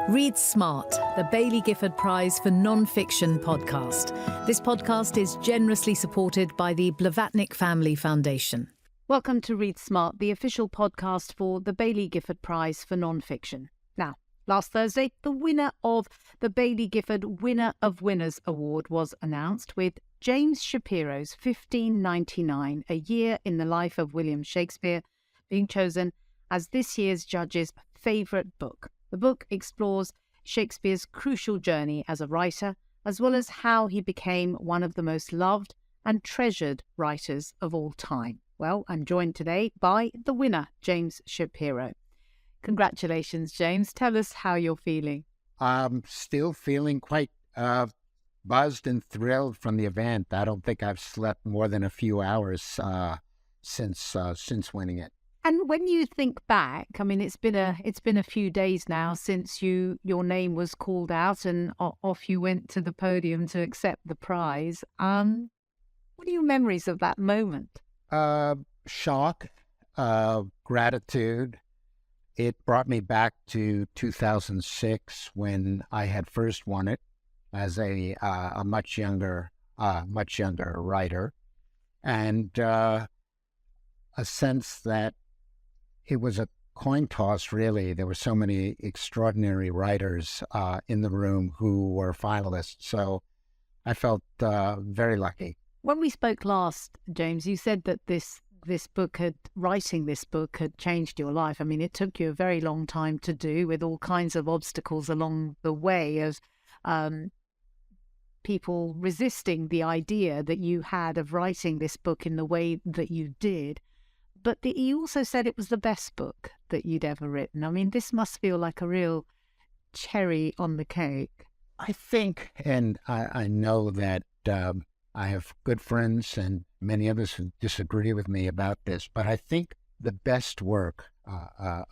Read Smart, the Baillie Gifford Prize for Non-Fiction podcast. This podcast is generously supported by the Blavatnik Family Foundation. Welcome to Read Smart, the official podcast for the Baillie Gifford Prize for Non-Fiction. Now, last Thursday, the winner of the Baillie Gifford Winner of Winners Award was announced, with James Shapiro's 1599, A Year in the Life of William Shakespeare, being chosen as this year's judges' favourite book. The book explores Shakespeare's crucial journey as a writer, as well as how he became one of the most loved and treasured writers of all time. Well, I'm joined today by the winner, James Shapiro. Congratulations, James. Tell us how you're feeling. I'm still feeling quite buzzed and thrilled from the event. I don't think I've slept more than a few hours since winning it. And when you think back, I mean, it's been a few days now since your name was called out and off you went to the podium to accept the prize. What are your memories of that moment? Shock, gratitude. It brought me back to 2006 when I had first won it as a much younger writer, and a sense that it was a coin toss, really. There were so many extraordinary writers in the room who were finalists, so I felt very lucky. When we spoke last, James, you said that writing this book had changed your life. I mean, it took you a very long time to do, with all kinds of obstacles along the way of people resisting the idea that you had of writing this book in the way that you did. But you also said it was the best book that you'd ever written. I mean, this must feel like a real cherry on the cake. I think, and I know that I have good friends and many others who disagree with me about this, but I think the best work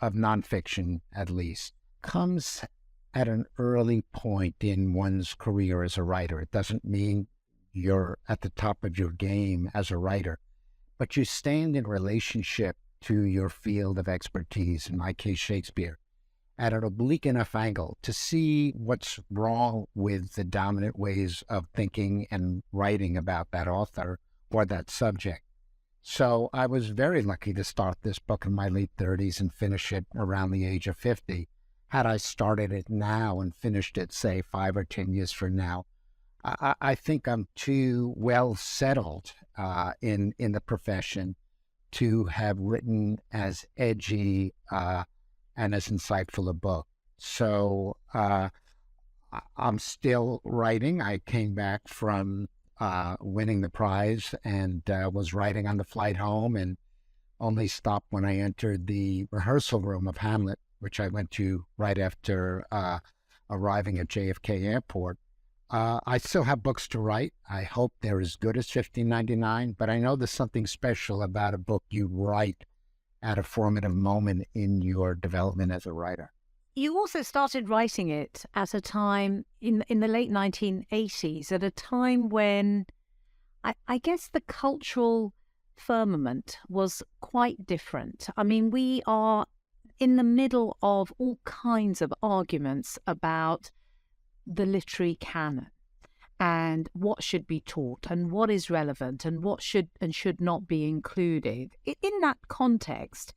of nonfiction, at least, comes at an early point in one's career as a writer. It doesn't mean you're at the top of your game as a writer, but you stand in relationship to your field of expertise, in my case, Shakespeare, at an oblique enough angle to see what's wrong with the dominant ways of thinking and writing about that author or that subject. So I was very lucky to start this book in my late 30s and finish it around the age of 50. Had I started it now and finished it, say, 5 or 10 years from now, I think I'm too well settled in the profession to have written as edgy and as insightful a book. So I'm still writing. I came back from winning the prize and was writing on the flight home, and only stopped when I entered the rehearsal room of Hamlet, which I went to right after arriving at JFK Airport. I still have books to write. I hope they're as good as 1599, but I know there's something special about a book you write at a formative moment in your development as a writer. You also started writing it at a time in the late 1980s, at a time when I guess the cultural firmament was quite different. I mean, we are in the middle of all kinds of arguments about the literary canon and what should be taught and what is relevant and what should and should not be included. In that context,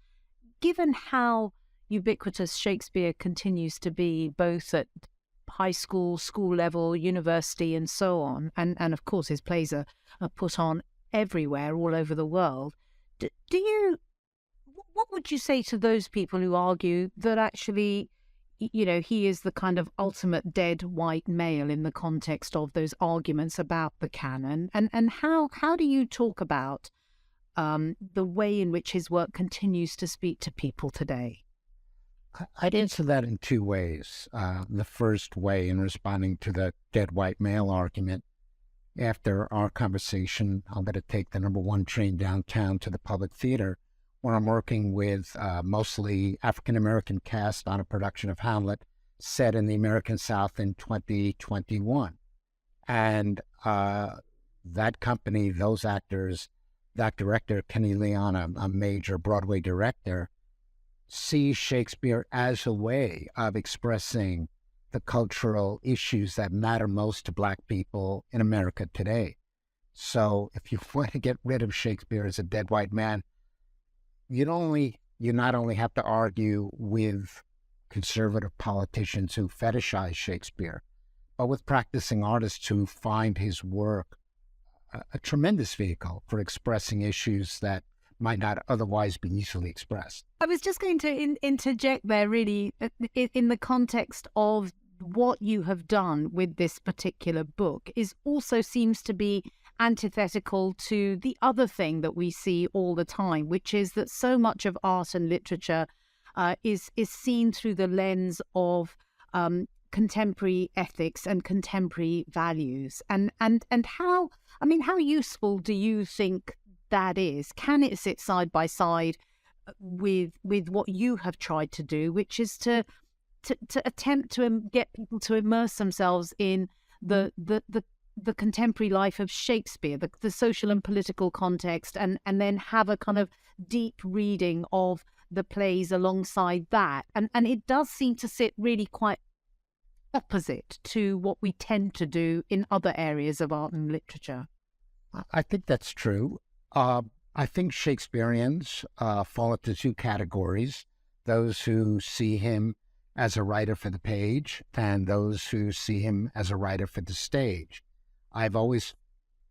given how ubiquitous Shakespeare continues to be, both at high school, school level, university, and so on, and of course his plays are put on everywhere, all over the world, what would you say to those people who argue that actually, you know, he is the kind of ultimate dead white male in the context of those arguments about the canon? And how do you talk about the way in which his work continues to speak to people today? I'd answer that in two ways. The first way, in responding to the dead white male argument, after our conversation, I'm going to take the number 1 train downtown to the Public Theater, where I'm working with mostly African-American cast on a production of Hamlet set in the American South in 2021. And that company, those actors, that director, Kenny Leon, a major Broadway director, sees Shakespeare as a way of expressing the cultural issues that matter most to Black people in America today. So if you want to get rid of Shakespeare as a dead white man, you not only have to argue with conservative politicians who fetishize Shakespeare, but with practicing artists who find his work a tremendous vehicle for expressing issues that might not otherwise be easily expressed. I was just going to interject there, really, in the context of what you have done with this particular book is also seems to be antithetical to the other thing that we see all the time, which is that so much of art and literature is seen through the lens of contemporary ethics and contemporary values. And how useful do you think that is? Can it sit side by side with what you have tried to do, which is to attempt to get people to immerse themselves in the contemporary life of Shakespeare, the social and political context, and then have a kind of deep reading of the plays alongside that. And it does seem to sit really quite opposite to what we tend to do in other areas of art and literature. I think that's true. I think Shakespeareans fall into two categories: those who see him as a writer for the page and those who see him as a writer for the stage. I've always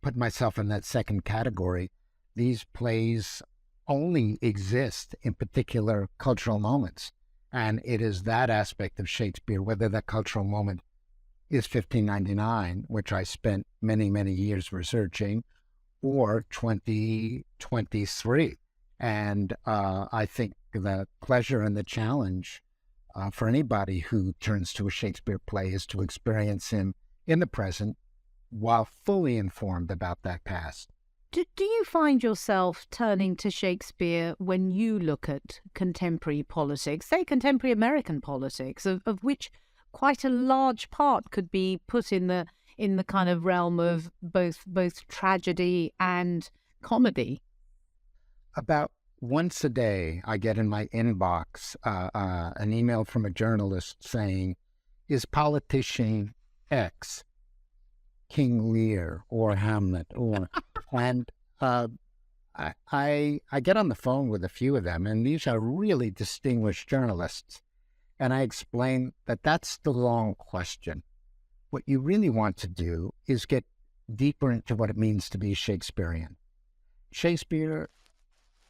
put myself in that second category. These plays only exist in particular cultural moments, and it is that aspect of Shakespeare, whether that cultural moment is 1599, which I spent many, many years researching, or 2023. And I think the pleasure and the challenge for anybody who turns to a Shakespeare play is to experience him in the present while fully informed about that past. Do you find yourself turning to Shakespeare when you look at contemporary politics, say contemporary American politics, of which quite a large part could be put in the kind of realm of both tragedy and comedy? About once a day, I get in my inbox an email from a journalist saying, "Is politician X King Lear or Hamlet?" And I get on the phone with a few of them, and these are really distinguished journalists, and I explain that that's the wrong question. What you really want to do is get deeper into what it means to be Shakespearean. Shakespeare,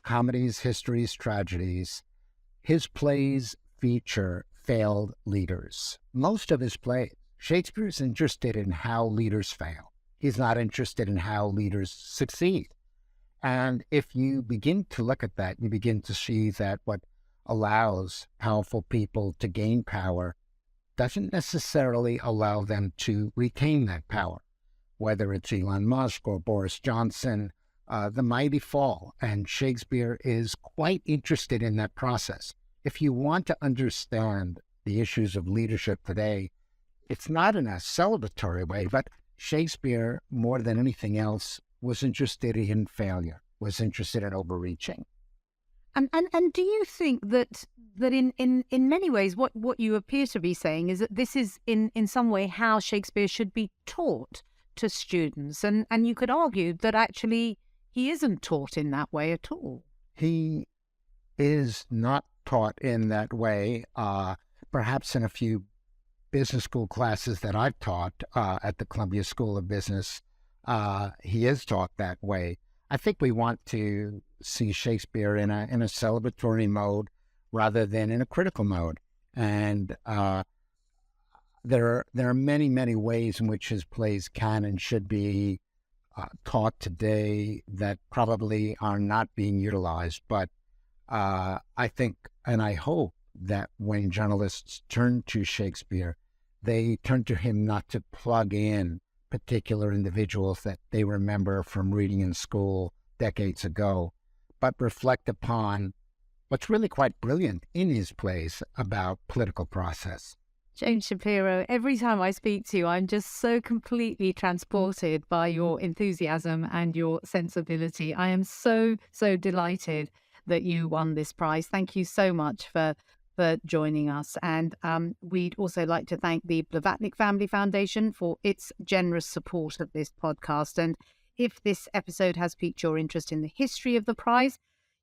comedies, histories, tragedies, his plays feature failed leaders. Most of his plays, Shakespeare's interested in how leaders fail. He's not interested in how leaders succeed. And if you begin to look at that, you begin to see that what allows powerful people to gain power doesn't necessarily allow them to retain that power, whether it's Elon Musk or Boris Johnson. The mighty fall, and Shakespeare is quite interested in that process. If you want to understand the issues of leadership today, it's not in a celebratory way, but Shakespeare, more than anything else, was interested in failure, was interested in overreaching. And do you think that in many ways what you appear to be saying is that this is in some way how Shakespeare should be taught to students, and you could argue that actually he isn't taught in that way at all? He is not taught in that way. Perhaps in a few business school classes that I've taught at the Columbia School of Business, he is taught that way. I think we want to see Shakespeare in a celebratory mode rather than in a critical mode. And there are many, many ways in which his plays can and should be taught today that probably are not being utilized. But I think and I hope that when journalists turn to Shakespeare, they turn to him not to plug in particular individuals that they remember from reading in school decades ago, but reflect upon what's really quite brilliant in his plays about political process. James Shapiro, every time I speak to you, I'm just so completely transported by your enthusiasm and your sensibility. I am so delighted that you won this prize. Thank you so much for for joining us. And we'd also like to thank the Blavatnik Family Foundation for its generous support of this podcast. And if this episode has piqued your interest in the history of the prize,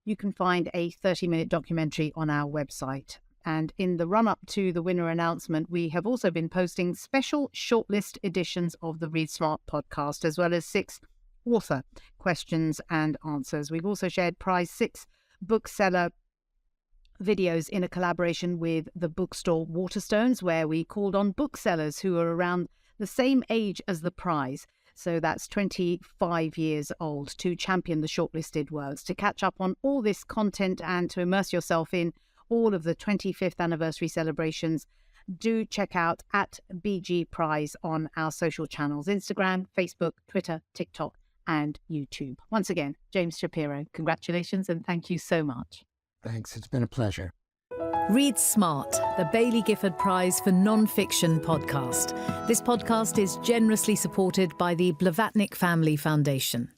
you can find a 30-minute documentary on our website. And in the run-up to the winner announcement, we have also been posting special shortlist editions of the Read Smart podcast, as well as 6 author questions and answers. We've also shared Prize 6 bookseller videos in a collaboration with the bookstore Waterstones, where we called on booksellers who are around the same age as the prize, so that's 25 years old, to champion the shortlisted works. To catch up on all this content and to immerse yourself in all of the 25th anniversary celebrations, do check out at BG Prize on our social channels: Instagram, Facebook, Twitter, TikTok, and YouTube. Once again, James Shapiro, congratulations and thank you so much. Thanks. It's been a pleasure. Read Smart, the Baillie Gifford Prize for Non-Fiction podcast. This podcast is generously supported by the Blavatnik Family Foundation.